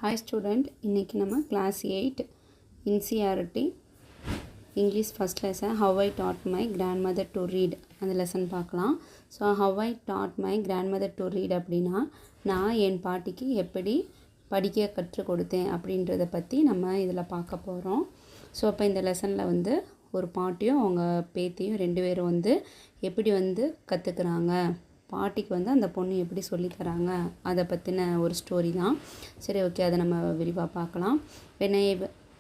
Hi student, இன்னைக்கு நம்ம class 8 NCERT English first lesson how I taught my grandmother to read அந்த lesson பார்க்கலாம். So how I taught my grandmother to read அப்படின்னா நான் என் பாட்டிக்கு எப்படி படிக்க கற்றுக் கொடுத்தேன் அப்படின்றத பற்றி நம்ம இதில் பார்க்க போகிறோம். ஸோ அப்போ இந்த லெசனில் வந்து ஒரு பாட்டியும் அவங்க பேத்தியும் ரெண்டு பேரும் வந்து எப்படி வந்து கற்றுக்குறாங்க, பாட்டிக்கு வந்து அந்த பொண்ணு எப்படி சொல்லித்தராங்க அதை பற்றின ஒரு ஸ்டோரி தான். சரி, ஓகே, அதை நம்ம விரிவாக பார்க்கலாம். When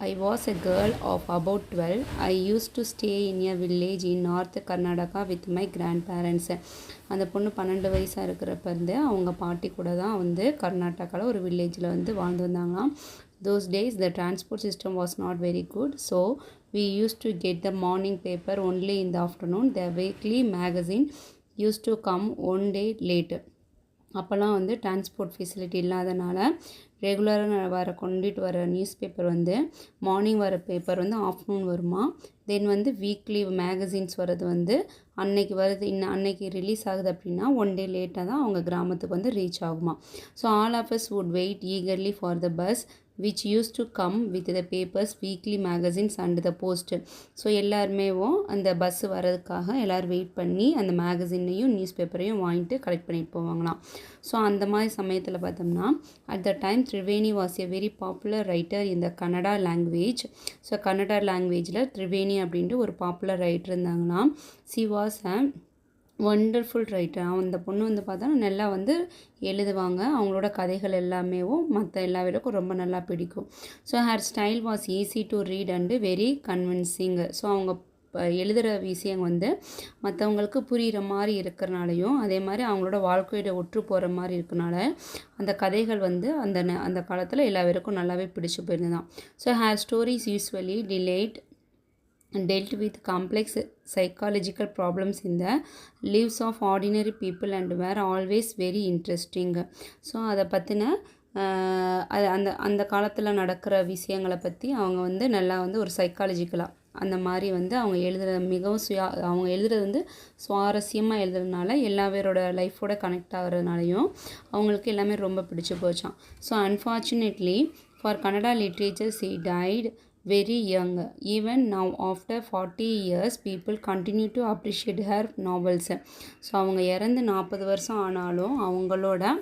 I was a girl of about 12, I used to stay in a village in North Karnataka with my grandparents. அந்த பொண்ணு 12 வயசாக இருக்கிறப்ப இருந்து அவங்க பாட்டி கூட தான் வந்து கர்நாடகாவில் ஒரு வில்லேஜில் வந்து வாழ்ந்து வந்தாங்களாம். Those days the transport system was not very good, so we used to get the morning paper only in the afternoon. The weekly magazine used to come one day late. அப்போல்லாம் வந்து டிரான்ஸ்போர்ட் ஃபெசிலிட்டி இல்லாதனால ரெகுலராக கொண்டுட்டு வர news paper வந்து morning வர paper வந்து afternoon வருமா. தென் வந்து வீக்லி மேகசின்ஸ் வர்றது வந்து அன்னைக்கு வருது, அன்னைக்கு ரிலீஸ் ஆகுது அப்படின்னா ஒன் டே லேட்டாக தான் அவங்க கிராமத்துக்கு வந்து ரீச் ஆகுமா. So all of us would wait eagerly for the bus which used to come with the papers, weekly magazines and the post. So எல்லாருமேவும் அந்த பஸ் வர்றதுக்காக எல்லோரும் வெயிட் பண்ணி அந்த மேகசினையும் நியூஸ் பேப்பரையும் வாங்கிட்டு கலெக்ட் பண்ணிட்டு போவாங்களாம். ஸோ அந்த மாதிரி சமயத்தில் பார்த்தோம்னா at the time Triveni was a very popular writer in the Kannada language. So Kannada லாங்குவேஜில் திரிவேணி அப்படின்ட்டு ஒரு பாப்புலர் ரைட்டர் இருந்தாங்களாம். C was a wonderful writer. அந்த பொண்ணு வந்து பார்த்தா நல்லா வந்து எழுதுவாங்க. அவங்களோட கதைகள் எல்லாமேவும் மற்ற எல்லா பேருக்கும் ரொம்ப நல்லா பிடிக்கும். So her style was easy to read and very convincing. So அவங்க எழுதுகிற விஷயம் வந்து மற்றவங்களுக்கு புரிகிற மாதிரி இருக்கிறனாலையும் அதே மாதிரி அவங்களோட வாழ்க்கையோட ஒற்று போகிற மாதிரி இருக்கனால அந்த கதைகள் வந்து அந்த காலத்தில் எல்லா பேருக்கும் நல்லாவே பிடிச்சி போயிருந்தான். So her stories usually dealt with complex psychological problems in the lives of ordinary people and were always very interesting. So அதை பற்றின அந்த காலத்தில் நடக்கிற விஷயங்களை பற்றி அவங்க வந்து நல்லா வந்து ஒரு சைக்காலஜிக்கலாக அந்த மாதிரி வந்து அவங்க எழுதுகிற மிகவும் அவங்க எழுதுறது வந்து சுவாரஸ்யமாக எழுதுறதுனால எல்லா பேரோட லைஃபோட கனெக்ட் ஆகிறதுனாலையும் அவங்களுக்கு எல்லாமே ரொம்ப பிடிச்சி போச்சான். So unfortunately for Kannada literature she died very young. Even now after 40 years people continue to appreciate her novels. So அவங்க இறந்து 40 வருஷம் ஆனாலும் அவங்களோட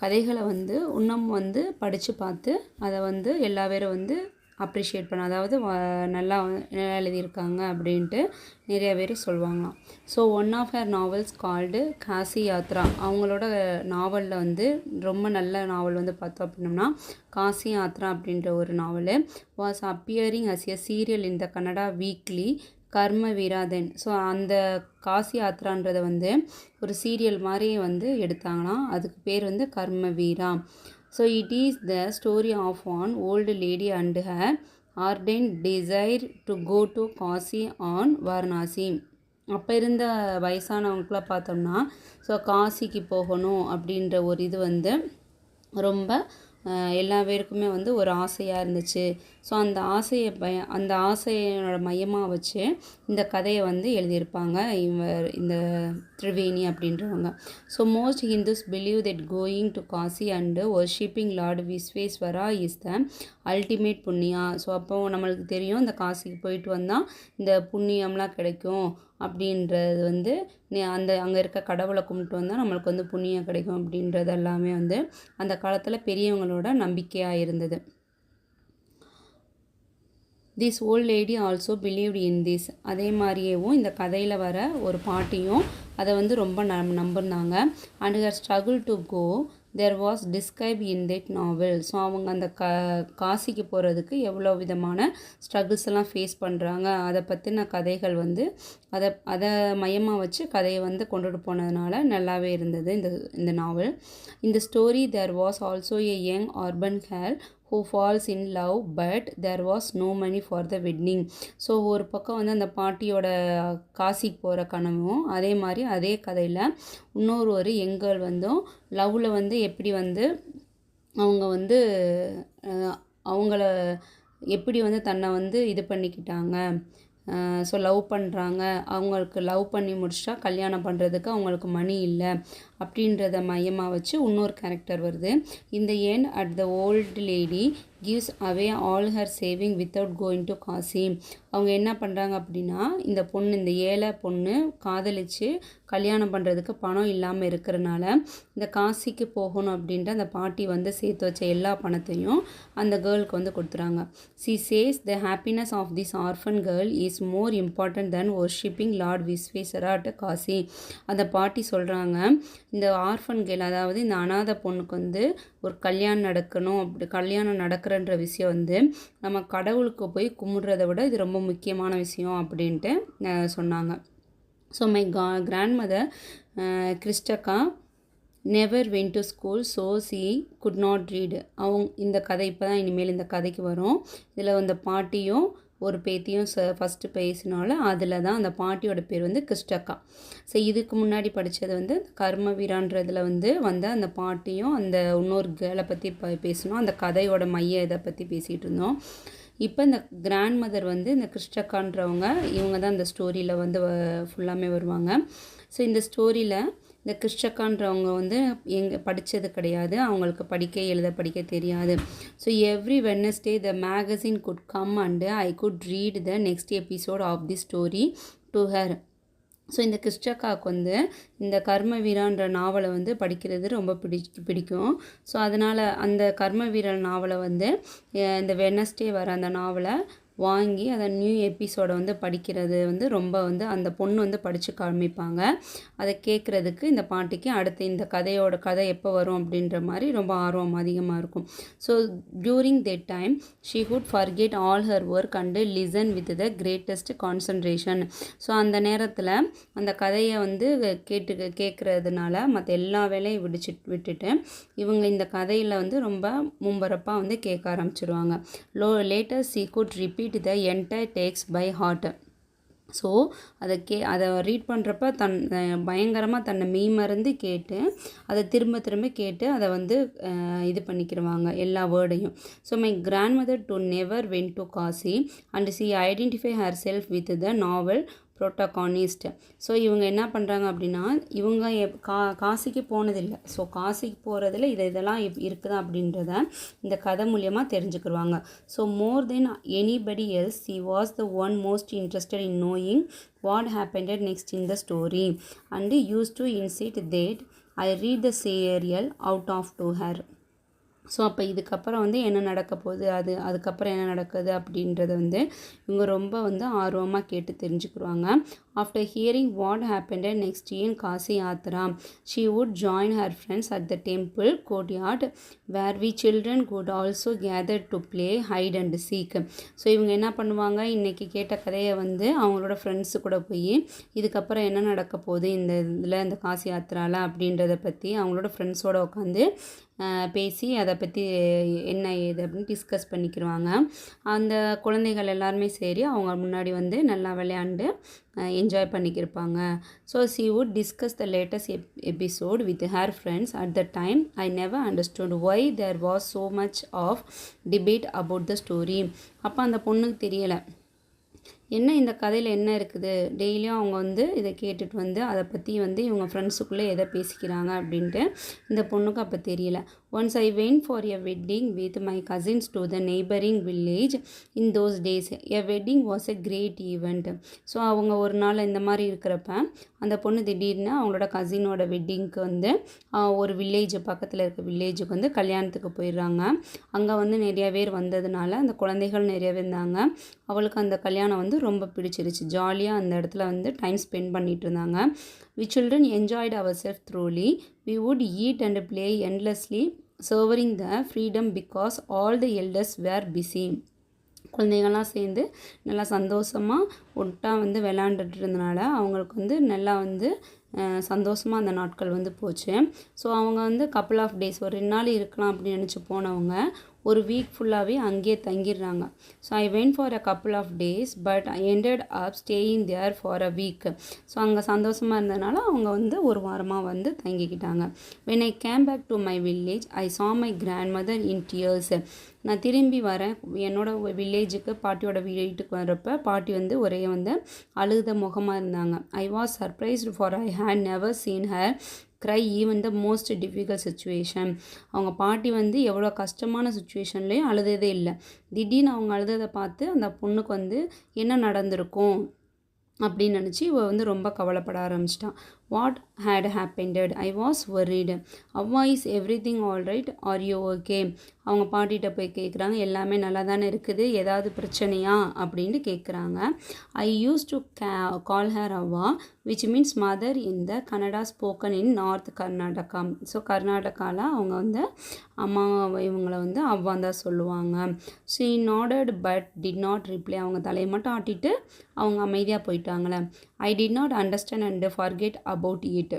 கதைகளை வந்து இன்னும் வந்து படித்து பார்த்து அதை வந்து எல்லா பேரும் வந்து அப்ரிஷியேட் பண்ண, அதாவது நல்லா எழுதியிருக்காங்க அப்படின்ட்டு நிறைய பேர் சொல்லுவாங்களாம். So one of her novels called Kashi Yatra. அவங்களோட நாவலில் வந்து ரொம்ப நல்ல நாவல் வந்து பார்த்தோம் அப்படின்னோம்னா காசி யாத்ரா அப்படின்ற ஒரு novel was appearing as a serial in the Kannada weekly Karmaveera. So அந்த காசி யாத்ரான்றதை வந்து ஒரு சீரியல் மாதிரி வந்து எடுத்தாங்களாம். அதுக்கு பேர் வந்து கர்ம வீரா. So it is the story of one old lady and her ardent desire to go to Kasi on Varanasi. அப்போ இருந்த வயசானவங்களுக்குலாம் பார்த்தோம்னா ஸோ காசிக்கு போகணும் அப்படின்ற ஒரு இது வந்து ரொம்ப எல்லா பேருக்குமே வந்து ஒரு ஆசையாக இருந்துச்சு. ஸோ அந்த ஆசையோட மையமாக வச்சு இந்த கதையை வந்து எழுதியிருப்பாங்க இந்த திரிவேணி அப்படின்றவங்க. So most Hindus believe that going to Kashi and worshipping lord Vishweshwara is the ultimate punya. So அப்போ நம்மளுக்கு தெரியும் இந்த காசிக்கு போயிட்டு வந்தால் இந்த புண்ணியம்லாம் கிடைக்கும் அப்படின்றது வந்து அங்கே இருக்க கடவுளை கும்பிட்டு வந்தால் நம்மளுக்கு வந்து புண்ணியம் கிடைக்கும் அப்படின்றது எல்லாமே வந்து அந்த காலத்தில் பெரியவங்களோட நம்பிக்கையாக இருந்தது. This volt lady also believed in this. அதே மாதிரியேவும் இந்த கதையில் வர ஒரு பாட்டியும் அதை வந்து ரொம்ப நம்பினாங்க. And her struggle to go there was describe in that novel. So அவங்க அந்த காசிக்கு போகிறதுக்கு எவ்வளோ விதமான ஸ்ட்ரகிள்ஸ் எல்லாம் ஃபேஸ் பண்ணுறாங்க அதை பற்றின கதைகள் வந்து அதை மையமாக வச்சு கதையை வந்து கொண்டுட்டு போனதுனால நல்லாவே இருந்தது இந்த நாவல். இந்த story there was also a young urban girl who falls in love but there was no money for the wedding. So ஒரு பக்கம் வந்து அந்த பாட்டியோட காசிக்கு போகிற கனவும் அதே மாதிரி அதே கதையில் ஒரு யங்கர் வந்தும் லவ்வில் வந்து எப்படி வந்து அவங்க வந்து அவங்கள எப்படி வந்து தன்னை வந்து இது பண்ணிக்கிட்டாங்க, ஸோ லவ் பண்ணுறாங்க. அவங்களுக்கு லவ் பண்ணி முடிச்சிட்டா கல்யாணம் பண்ணுறதுக்கு அவங்களுக்கு மணி இல்லை அப்படின்றத மையமாக வச்சு இன்னொரு கேரக்டர் வருது. இந்த end at the old lady gives away all her saving without going to Kashi. அவங்க என்ன பண்ணுறாங்க அப்படின்னா, இந்த பொண்ணு, இந்த ஏழை பொண்ணு காதலிச்சு கல்யாணம் பண்ணுறதுக்கு பணம் இல்லாமல் இருக்கிறனால இந்த காசிக்கு போகணும் அப்படின்ட்டு அந்த பாட்டி வந்து சேர்த்து வச்ச எல்லா பணத்தையும் அந்த கேர்ளுக்கு வந்து கொடுத்துறாங்க. she says the happiness of this orphan girl is more important than worshipping Lord Visveswara at Kashi. அந்த பாட்டி சொல்கிறாங்க, இந்த ஆர்ஃபன் கேர்ள், அதாவது இந்த அனாதை பொண்ணுக்கு வந்து ஒரு கல்யாணம் நடக்கணும், அப்படி கல்யாணம் நடக்கிறன்ற விஷயம் வந்து நம்ம கடவுளுக்கு போய் கும்பிட்றத விட இது ரொம்ப முக்கியமான விஷயம் அப்படின்ட்டு சொன்னாங்க. ஸோ மை grandmother கிறிஸ்டக்கா never went to school so she could not read. இந்த கதை இப்போ தான் இனிமேல் இந்த கதைக்கு வரும். இதில் அந்த பாட்டியும் ஒரு பேத்தியும் ஃபஸ்ட்டு பேசினால அதில் தான் அந்த பாட்டியோட பேர் வந்து கிறிஸ்டக்கா. ஸோ இதுக்கு முன்னாடி படித்தது வந்து கர்மவீரான்றதில் வந்து அந்த பாட்டியும் அந்த இன்னொரு கேர்ளை பற்றி பேசணும். அந்த கதையோட மைய இதை பற்றி பேசிகிட்டு இருந்தோம். இப்போ இந்த கிராண்ட் மதர் வந்து இந்த கிறிஸ்டக்கான்றவங்க, இவங்க தான் இந்த ஸ்டோரியில் வந்து ஃபுல்லாமே வருவாங்க. ஸோ இந்த ஸ்டோரியில் இந்த கிறிஸ்டக்கான்றவங்க வந்து படித்தது கிடையாது, அவங்களுக்கு படிக்க தெரியாது. So every Wednesday the magazine could come and I could read the next episode of the story to her. So இந்த கிறிஸ்டக்காவுக்கு வந்து இந்த கர்மவீரான்ற நாவலை வந்து படிக்கிறது ரொம்ப பிடிக்கும். ஸோ அதனால் அந்த கர்மவீரன் நாவலை வந்து இந்த வெட்னஸ்டே வர அந்த நாவலை வாங்கி அதை நியூ எபிசோடை வந்து படிக்கிறது வந்து ரொம்ப வந்து அந்த பொண்ணு வந்து படித்து காமிப்பாங்க. அதை கேட்குறதுக்கு இந்த பாட்டிக்கு அடுத்து இந்த கதை எப்போ வரும் அப்படின்ற மாதிரி ரொம்ப ஆர்வம் அதிகமாக இருக்கும். So during that time she good forget all her work and listen with the greatest concentration. So அந்த நேரத்தில் அந்த கதையை வந்து கேட்குறதுனால மற்ற எல்லா வேலையும் விட்டுட்டு இவங்க இந்த கதையில் வந்து ரொம்ப மும்பரப்பாக வந்து கேட்க ஆரம்பிச்சிடுவாங்க. Later she good repeat the entire text by heart. So அதை ரீட் பண்ணுறப்ப பயங்கரமாக தன்னை மெய்மறந்து கேட்டு அதை திரும்ப கேட்டு அதை வந்து இது பண்ணிக்கிடுவாங்க எல்லா வேர்டையும். So my grandmother to never went to Kashi and she identify herself with the novel protagonist. So இவங்க என்ன பண்ணுறாங்க அப்படின்னா, இவங்க காசிக்கு போனதில்லை. ஸோ காசிக்கு போகிறதுல இதெல்லாம் இருக்குதா அப்படின்றத இந்த கதை மூலியமாக தெரிஞ்சுக்கிடுவாங்க. So more than anybody else she was the one most interested in knowing what happened next in the story and use to insist that I read the serial out of to her. So அப்போ இதுக்கப்புறம் வந்து என்ன நடக்க போகுது, அதுக்கப்புறம் என்ன நடக்குது அப்படின்றத வந்து இவங்க ரொம்ப வந்து ஆர்வமாக கேட்டு தெரிஞ்சுக்கிடுவாங்க. After hearing what happened next in Kashi Yatra she would join her friends at the temple courtyard where we children could also gather to play hide and seek. So இவங்க என்ன பண்ணுவாங்க, இன்றைக்கி கேட்ட கதையை வந்து அவங்களோட ஃப்ரெண்ட்ஸு கூட போய் இதுக்கப்புறம் என்ன நடக்க போகுது இந்த காசி யாத்திராவில் அப்படின்றத பற்றி அவங்களோட ஃப்ரெண்ட்ஸோடு உட்காந்து பேசி அதை பற்றி என்ன ஏது அப்படின்னு டிஸ்கஸ் பண்ணிக்கிடுவாங்க. அந்த குழந்தைகள் எல்லாருமே சரி அவங்க முன்னாடி வந்து நல்லா விளையாண்டு என்ஜாய் பண்ணிக்கிருப்பாங்க. So she would discuss the latest episode with her friends. At the time I never understood why there was so much of debate about the story. அப்போ அந்த பொண்ணுக்கு தெரியலை என்ன இந்த கதையில் என்ன இருக்குது, டெய்லியும் அவங்க வந்து இதை கேட்டுட்டு வந்து அதை பற்றி வந்து இவங்க ஃப்ரெண்ட்ஸுக்குள்ளே எதை பேசிக்கிறாங்க அப்படின்ட்டு இந்த பொண்ணுக்கு அப்போ தெரியல. Once I went for a wedding with my cousins to the neighbouring village in those days. A wedding was a great event. So அவங்க ஒரு நாள் இந்த மாதிரி இருக்கிறப்ப அந்த பொண்ணு திடீர்னு அவங்களோட கசினோட வெட்டிங்க்கு வந்து ஒரு வில்லேஜ் பக்கத்தில் இருக்க வில்லேஜுக்கு வந்து கல்யாணத்துக்கு போயிடுறாங்க. அங்கே வந்து நிறைய பேர் வந்ததுனால அந்த குழந்தைகள் நிறைய இருந்தாங்க. அவளுக்கு அந்த கல்யாணம் வந்து ரொம்ப பிடிச்சிருச்சு. ஜாலியாக அந்த இடத்துல வந்து டைம் ஸ்பெண்ட் பண்ணிகிட்டு இருந்தாங்க. We children enjoyed ourselves thoroughly. We would eat and play endlessly, savoring the freedom because all the elders were busy. குழந்தைங்கள்லாம் சேர்ந்து நல்லா சந்தோஷமாக ஒட்டா வந்து விளாண்டுட்டு இருந்தனால அவங்களுக்கு வந்து நல்லா வந்து சந்தோஷமாக அந்த நாட்கள் வந்து போச்சு. ஸோ அவங்க வந்து கப்புள் ஆஃப் டேஸ் ஒரு 2 நாள் இருக்கலாம் அப்படின்னு நினச்சி போனவங்க ஒரு வீக் ஃபுல்லாகவே அங்கேயே தங்கிடுறாங்க. So I went for a couple of days but I ended up staying there for a week. So அங்கே சந்தோஷமாக இருந்ததுனால அவங்க வந்து ஒரு வாரமாக வந்து தங்கிக்கிட்டாங்க. When I came back to my village I saw my grandmother in tears. நான் திரும்பி வரேன் என்னோடய வில்லேஜுக்கு, பாட்டியோட வீட்டுக்கு வரப்போ பாட்டி வந்து ஒரே வந்து அழுத முகமாக இருந்தாங்க. I was surprised for I had never seen her cry even the most difficult situation. அவங்க பாட்டி வந்து எவ்வளோ கஷ்டமான சுச்சுவேஷன்லேயும் அழுததே இல்லை. திடீர்னு அவங்க அழுததை பார்த்து அந்த பொண்ணுக்கு வந்து என்ன நடந்திருக்கும் அப்படின்னு நினச்சி இவள் வந்து ரொம்ப கவலைப்பட ஆரம்பிச்சிட்டான். வாட் ஹேட் ஹேப்பண்டட், ஐ வாஸ் ஒரிடு, அவ்வா is every thing all right, are you okay. அவங்க பாட்டிகிட்ட போய் கேட்குறாங்க, எல்லாமே நல்லா தானே இருக்குது, ஏதாவது பிரச்சனையா அப்படின்ட்டு கேட்குறாங்க. I use to call her avva which means mother in the Kannada spoken in north Karnataka. So கர்நாடகாவில் அவங்க வந்து அம்மா இவங்களை வந்து அவ்வான் தான் சொல்லுவாங்க. She nodded but did not reply. அவங்க தலையை மட்டும் ஆட்டிட்டு அவங்க அமைதியாக போயிட்டாங்களே. I did not understand and forget about it.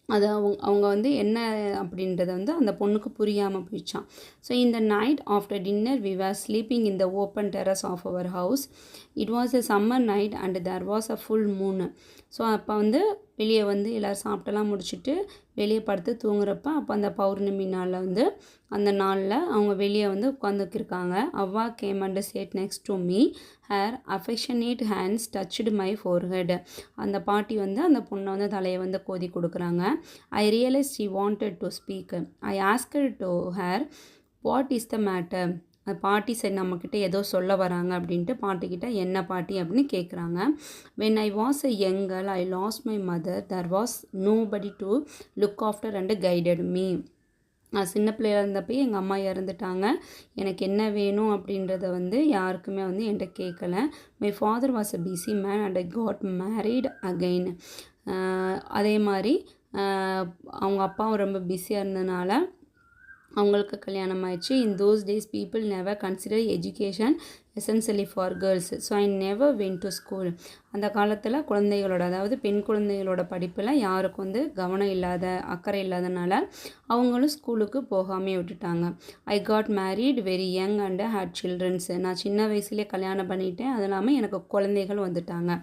அது அவங்க வந்து என்ன அப்படின்றத வந்து அந்த பொண்ணுக்கு புரியாமல் போயிடுச்சான். ஸோ இந்த night after dinner we were sleeping in the open terrace of our house. It was a summer night and there was a full moon. So அப்போ வந்து வெளியே வந்து எல்லோரும் சாப்பிட்டெல்லாம் முடிச்சுட்டு வெளியே படுத்து தூங்குறப்ப அப்போ அந்த பௌர்ணமி நாளில் வந்து அந்த நாளில் அவங்க வெளியே வந்து உட்காந்துக்கிருக்காங்க. Avva came and sat next to me, her affectionate hands touched my forehead. அந்த பாட்டி வந்து அந்த பொண்ணை வந்து தலையை வந்து கோதி கொடுக்குறாங்க. ஐ realise she wanted to speak. I asked to hair what is the matter. பாட்டி சரி நம்மக்கிட்ட ஏதோ சொல்ல வராங்க அப்படின்ட்டு பாட்டிக்கிட்ட என்ன பாட்டி அப்படின்னு கேட்குறாங்க. When I was a young girl I lost my mother, there was nobody to look after and guided me. நான் சின்ன பிள்ளையாக இருந்தப்போ எங்கள் அம்மா இறந்துட்டாங்க, எனக்கு என்ன வேணும் அப்படின்றத வந்து யாருக்குமே வந்து என்கிட்ட கேட்கல. My father was a busy man and I got married again. அதே மாதிரி அவங்க அப்பாவும் ரொம்ப பிஸியாக இருந்ததுனால அவங்களுக்கு கல்யாணம் ஆயிடுச்சு. இன் those days people never consider education essentially for girls. So I never went to school. அந்த காலத்தில் குழந்தைகளோட அதாவது பெண் குழந்தைகளோட படிப்பில் யாருக்கும் வந்து கவனம் இல்லாத அக்கறை இல்லாதனால அவங்களும் ஸ்கூலுக்கு போகாமே விட்டுட்டாங்க. I got married very young and had childrens. நான் சின்ன வயசுலேயே கல்யாணம் பண்ணிட்டேன், அது இல்லாமல் எனக்கு குழந்தைகள் வந்துட்டாங்க.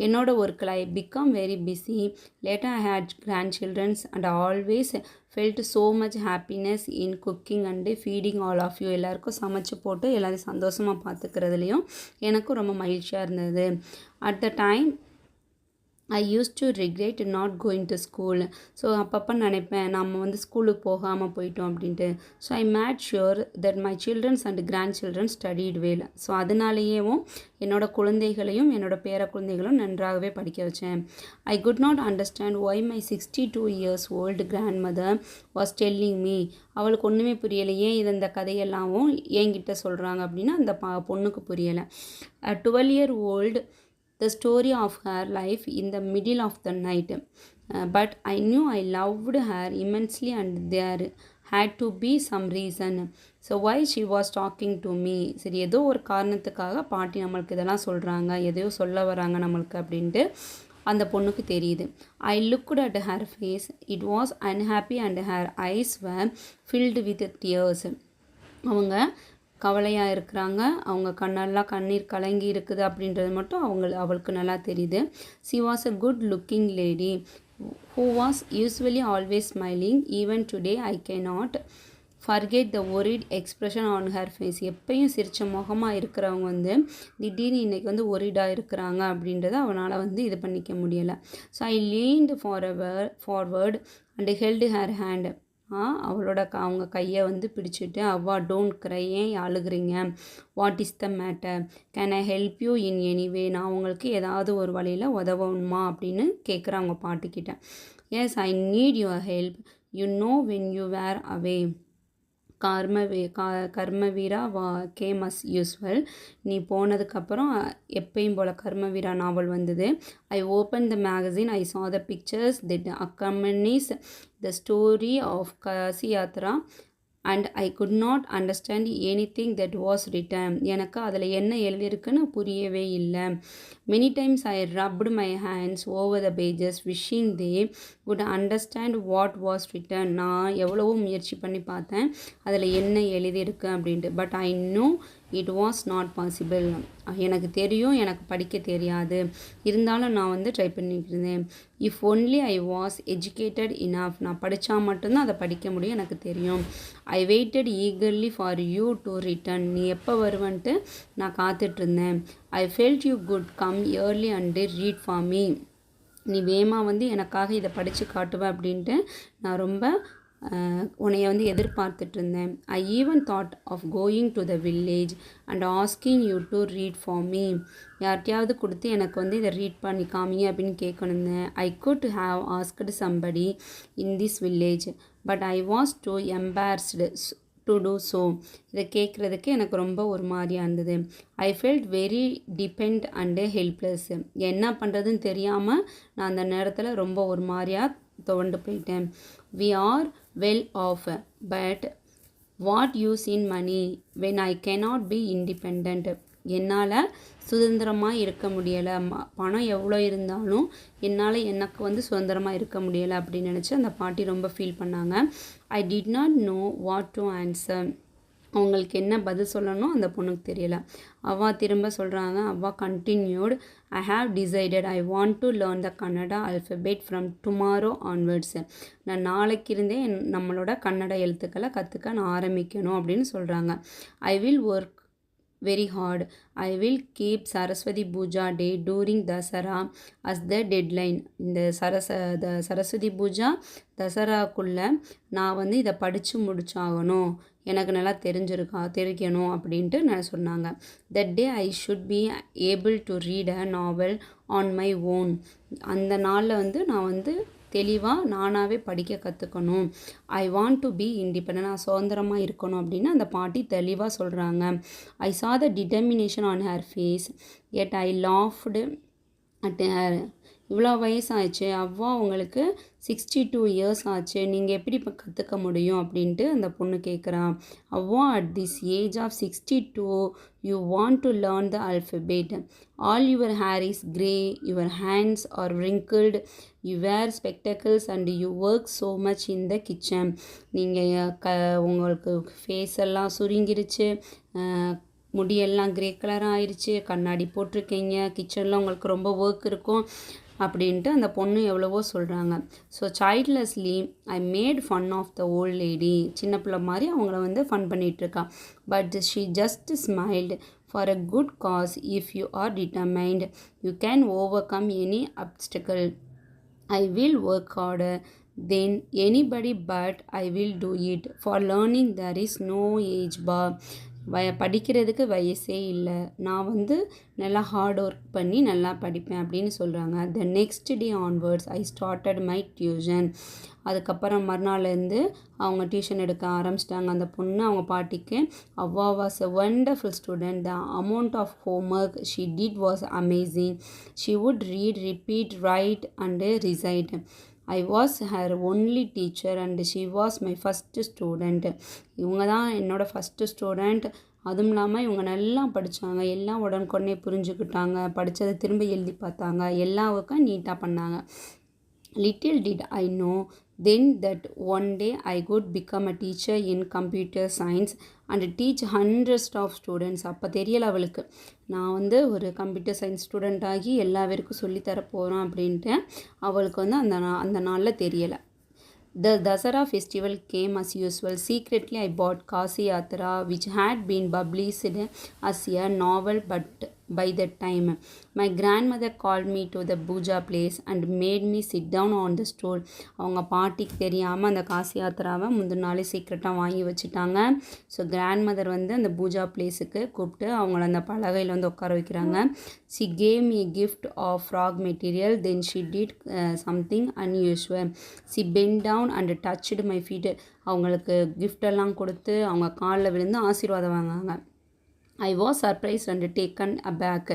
என்னோட ஒர்க்கில் I become very busy. Later I had grand childrens and always felt so much happiness in cooking and feeding all of you. எல்லாருக்கும் சமைச்சு போட்டு எல்லாரையும் சந்தோஷமாக பார்த்துக்கிறதுலையும் எனக்கும் ரொம்ப மகிழ்ச்சியாக இருந்தது. At the time I use to regret not going to school. So அப்பப்போ நினைப்பேன் நம்ம வந்து ஸ்கூலுக்கு போகாமல் போயிட்டோம் அப்படின்ட்டு. So I made sure that my childrens and grandchildrens studied well. So அதனாலேயேவும் என்னோடய குழந்தைகளையும் என்னோடய பேர குழந்தைகளும் நன்றாகவே படிக்க வச்சேன். I could not understand why my 62 years old grandmother was telling me. அவளுக்கு ஒன்றுமே புரியலை, ஏன் இது இந்த கதையெல்லாமும் என்கிட்ட சொல்கிறாங்க அப்படின்னா அந்த பொண்ணுக்கு புரியலை. 12-year-old the story of her life in the middle of the night. But I knew I loved her immensely and there had to be some reason. So why she was talking to me. சரி, ஏதோ ஒரு காரணத்துக்காக பாட்டி நம்மளுக்கு இதெல்லாம் சொல்கிறாங்க, எதையோ சொல்ல வராங்க நம்மளுக்கு அப்படின்ட்டு அந்த பொண்ணுக்கு தெரியுது. I looked at her face. It was unhappy and her eyes were filled with tears. அவங்க கவலையாக இருக்கிறாங்க, அவங்க கண்ணெல்லாம் கண்ணீர் கலங்கி இருக்குது அப்படின்றது மட்டும் அவளுக்கு நல்லா தெரியுது. she was a good looking lady who was usually always smiling. Even today I cannot forget the worried expression on her face. எப்பயும் சிரித்த முகமாக இருக்கிறவங்க வந்து திடீர்னு இன்றைக்கி வந்து ஒரிடாக இருக்கிறாங்க அப்படின்றத அவனால் வந்து இது பண்ணிக்க முடியலை. So I leaned forward and held her hand. அவங்க கையை வந்து பிடிச்சிட்டு அவ்வா டோன்ட் க்ரை, ஏன் அழுகுறீங்க, what is the matter, can I help you in anyway, நான் உங்களுக்கு ஏதாவது ஒரு வழியில் உதவணுமா அப்படின்னு கேட்குறேன் அவங்க பாட்டிக்கிட்ட. Yes I need your help, you know when you were away. Karmaveera came as usual. நீ போனதுக்கப்புறம் எப்பயும் போல் கர்மவீரா நாவல் வந்தது. ஐ open the magazine. I saw the pictures that accompanies the story of Kashi Yatra and I could not understand anything that was written. எனக்கு அதில் என்ன எழுதியிருக்குன்னு புரியவே இல்லை. Many times I rubbed my hands over the pages wishing they could understand what was written. நான் எவ்வளவோ முயற்சி பண்ணி பார்த்தேன் அதில் என்ன எழுதியிருக்கு அப்படின்ட்டு. But I know it was not possible. எனக்கு தெரியும் எனக்கு படிக்க தெரியாது, இருந்தாலும் நான் வந்து ட்ரை பண்ணிட்டு இருந்தேன். If only I was educated enough. நான் படித்தா மட்டும்தான் அதை படிக்க முடியும், எனக்கு தெரியும். I waited eagerly for you to return. நீ எப்போ வருவன்ட்டு நான் காத்துட்ருந்தேன். I felt you could come early and read for me. நீ வேமா வந்து எனக்காக இதை படித்து காட்டுவேன் அப்படின்ட்டு நான் ரொம்ப உன்னைய வந்து எதிர்பார்த்துட்டு இருந்தேன். I even thought of going to the village and asking you to read for me. யார்கிட்டையாவது கொடுத்து எனக்கு வந்து இதை ரீட் பண்ணி காமிங்க அப்படின்னு கேட்கணுந்தேன். I could have asked somebody in this village but I was too embarrassed to do so. இதை கேட்குறதுக்கு எனக்கு ரொம்ப ஒரு மாதிரியாக இருந்தது. I felt very depend and helpless. என்ன பண்ணுறதுன்னு தெரியாமல் நான் அந்த நேரத்தில் ரொம்ப ஒரு மாதிரியாக துவண்டு போயிட்டேன். We are well off but what use in money when I cannot be independent. என்னால் சுதந்திரமாக இருக்க முடியலை, பணம் எவ்வளோ இருந்தாலும் என்னால் எனக்கு வந்து சுதந்திரமாக இருக்க முடியலை அப்படின்னு நினச்சி அந்த பாட்டி ரொம்ப ஃபீல் பண்ணாங்க. ஐ did not know what to answer. அவங்களுக்கு என்ன பதில் சொல்லணும் அந்த பொண்ணுக்கு தெரியலை. அவ்வா திரும்ப சொல்கிறாங்க. அவ்வா continued, I have decided I want to learn the Kannada alphabet from tomorrow onwards. நான் நாளைக்கு இருந்தே நம்மளோட கன்னட எழுத்துக்களை கற்றுக்க நான் ஆரம்பிக்கணும் அப்படின்னு சொல்கிறாங்க. ஐ will work very hard. I will keep Saraswati Puja day during Dasara as the deadline. இந்த சரஸ்வதி பூஜா தசராக்குள்ளே நான் வந்து இதை படித்து முடிச்சாகணும், எனக்கு நல்லா தெரிக்கணும் அப்படின்ட்டு நான் சொன்னாங்க. That day I should be able to read a novel on my own. அந்த நாளில் வந்து நான் வந்து தெளிவாக நானாகவே படிக்க கற்றுக்கணும். I want to be independent. நான் சுதந்திரமாக இருக்கணும் அப்படின்னு அந்த பாட்டி தெளிவாக சொல்கிறாங்க. I saw the determination on her face and I laughed at her. இவ்வளோ வயசாச்சு, அவ்வா உங்களுக்கு 62 இயர்ஸ் ஆச்சு, நீங்கள் எப்படி இப்போ கற்றுக்க முடியும் அப்படின்ட்டு அந்த பொண்ணு கேட்குறான். அவ்வா at this age of 62 you want to learn the alphabet. All your hair is grey, your hands are wrinkled, you wear spectacles and you work so much in the kitchen. நீங்கள் உங்களுக்கு ஃபேஸ் எல்லாம் சுருங்கிருச்சு, முடியெல்லாம் grey கலராக ஆயிடுச்சு, கண்ணாடி போட்டிருக்கீங்க, கிச்சனில் உங்களுக்கு ரொம்ப ஒர்க் இருக்கும் அப்படின்ட்டு அந்த பொண்ணு எவ்வளவோ சொல்கிறாங்க. So childlessly I made fun of the old lady. சின்ன பிள்ளை மாதிரி அவங்கள வந்து ஃபன் பண்ணிகிட்ருக்கா. But she just smiled. For a good cause if you are determined you can overcome any obstacle. I will work harder than anybody but I will do it. For learning there is no age bar. படிக்கிறதுக்கு வயசே இல்லை, நான் வந்து நல்லா hard work பண்ணி நல்லா படிப்பேன் அப்படின்னு சொல்கிறாங்க. The next day onwards I started my tuition. அதுக்கப்புறம் மறுநாள்லேருந்து அவங்க டியூஷன் எடுக்க ஆரம்பிச்சிட்டாங்க அந்த பொண்ணு அவங்க பாட்டிக்கு. அவ்வா was a wonderful student. The amount of homework she did was amazing. She would read, repeat, write and recite. I was her only teacher and she was my first student. இவங்க தான் என்னோடய first student. அதுவும் இல்லாமல் இவங்க நல்லா படித்தாங்க, எல்லாம் உடனுக்குடனே புரிஞ்சுக்கிட்டாங்க, படித்ததை திரும்ப எழுதி பார்த்தாங்க, எல்லா ஒர்க்கும் நீட்டாக பண்ணாங்க. Little did I know then that one day I could become a teacher in computer science and teach hundreds of students. அப்போ தெரியல அவளுக்கு நான் வந்து ஒரு கம்ப்யூட்டர் சயின்ஸ் ஸ்டூடெண்ட் ஆகி எல்லா பேருக்கும் சொல்லித்தர போகிறோம் அப்படின்ட்டு அவளுக்கு வந்து அந்த நாளில் தெரியலை. The Dasara festival came as usual. Secretly I bought Kasi Yatra which had been published as a novel, but by that time my grandmother called me to the puja place and made me sit down on the stool. அவங்க பாட்டிக்கு தெரியாமல் அந்த காசி யாத்திராவை முந்தின நாளே சீக்கிரட்டாக வாங்கி வச்சுட்டாங்க. So grandmother வந்து அந்த பூஜா பிளேஸுக்கு கூப்பிட்டு அவங்கள அந்த பலகையில் வந்து உட்கார வைக்கிறாங்க. she gave me a gift of frog material. Then she did something unusual. she bent down and touched my feet. அவங்களுக்கு கிஃப்டெல்லாம் கொடுத்து அவங்க காலில் விழுந்து ஆசீர்வாதம் வாங்காங்க. I was surprised and taken aback.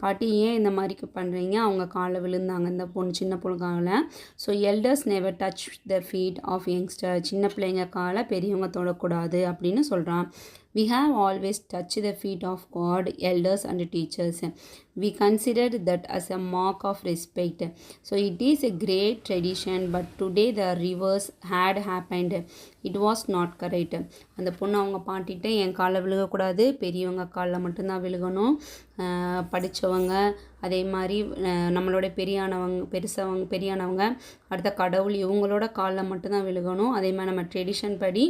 பாட்டி ஏன் இந்த மாதிரிக்கு பண்ணுறீங்க, அவங்க காலில் விழுந்தாங்க இந்த பொண்ணு, சின்ன பொண்ணு காலில். So elders never touch the feet of youngster. சின்ன பிள்ளைங்க காலை பெரியவங்க தொடக்கூடாது அப்படின்னு சொல்கிறான். We have always touched the feet of God, elders and teachers. We considered that as a mark of respect. So it is a great tradition, but today the reverse had happened. It was not correct. அந்த பொண்ணு அவங்க பாட்டிகிட்ட என் காலில் விழுகக்கூடாது, பெரியவங்க காலில் மட்டும்தான் விழுகணும், படித்தவங்க அதே மாதிரி நம்மளோட பெரியானவங்க அடுத்த கடவுள் இவங்களோட காலில் மட்டும்தான் விழுகணும், அதே மாதிரி நம்ம ட்ரெடிஷன் படி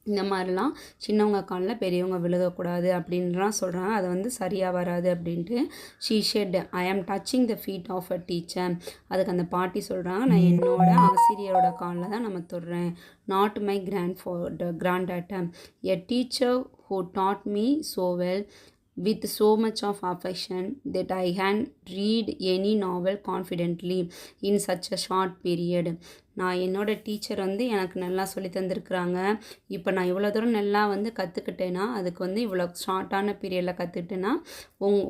இந்த மாதிரிலாம் சின்னவங்க காலில் பெரியவங்க விழுகக்கூடாது அப்படின்லாம் சொல்கிறாங்க. அது வந்து சரியாக வராது அப்படின்ட்டு. She said I am touching the feet of a teacher. அதுக்கு அந்த பாட்டி சொல்கிறாங்க, நான் என்னோட ஆசிரியரோட காலில் தான் நம்ம தொடுறேன். Not my granddaughter. A teacher who taught me so well with so much of affection that I can read any novel confidently in such a short period. நான் என்னோட டீச்சர் வந்து எனக்கு நல்லா சொல்லி தந்திருக்கிறாங்க. இப்போ நான் இவ்வளோ தூரம் நல்லா வந்து கற்றுக்கிட்டேன்னா அதுக்கு வந்து இவ்வளோ ஷார்ட்டான பீரியடில் கற்றுக்கிட்டேன்னா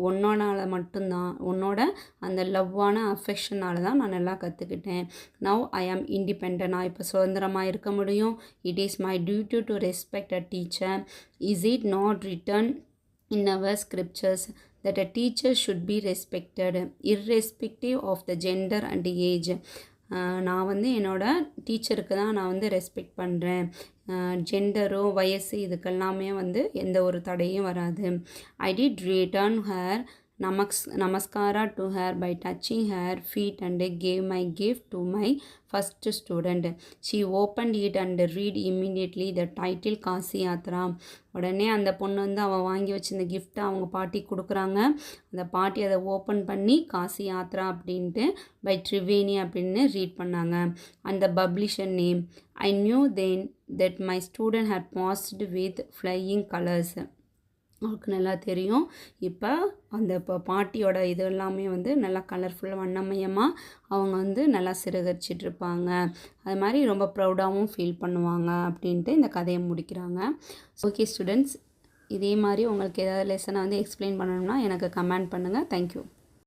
உன்னோட மட்டும்தான், உன்னோட அந்த லவ்வான அஃபெக்ஷனால் தான் நான் நல்லா கற்றுக்கிட்டேன். நவ் ஐ ஆம் இண்டிபெண்ட். நான் இப்போ சுதந்திரமாக இருக்க முடியும். It is my duty to respect a teacher. Is it not return in our scriptures that a teacher should be respected irrespective of the gender and age. நான் வந்து என்னோடய டீச்சருக்கு தான் நான் வந்து ரெஸ்பெக்ட் பண்ணுறேன். ஜெண்டரோ வயசு இதுக்கெல்லாமே வந்து எந்த ஒரு தடையும் வராது. I did return her namaskara to her by touching her feet and gave my gift to my first student. She opened it and read immediately the title Kashi Yatra. உடனே அந்த பொண்ணு வந்து அவள் வாங்கி வச்சிருந்த கிஃப்ட்டை அவங்க பாட்டி கொடுக்குறாங்க. அந்த பாட்டி அதை ஓப்பன் பண்ணி காசி யாத்ரா அப்படின்ட்டு பை ட்ரிவேணி அப்படின்னு ரீட் பண்ணாங்க. அந்த publisher name I knew then that my student had passed with flying colours. அவருக்கு நல்லா தெரியும். இப்போ அந்த பாட்டியோட இது எல்லாமே வந்து நல்லா கலர்ஃபுல்லாக வண்ணமயமாக அவங்க வந்து நல்லா சிறகரிச்சிட்ருப்பாங்க. அது மாதிரி ரொம்ப ப்ரௌடாகவும் ஃபீல் பண்ணுவாங்க அப்படின்ட்டு இந்த கதையை முடிக்கிறாங்க. ஓகே ஸ்டூடெண்ட்ஸ், இதே மாதிரி உங்களுக்கு ஏதாவது லெசனை வந்து எக்ஸ்பிளைன் பண்ணணும்னா எனக்கு கமெண்ட் பண்ணுங்கள். தேங்க்யூ.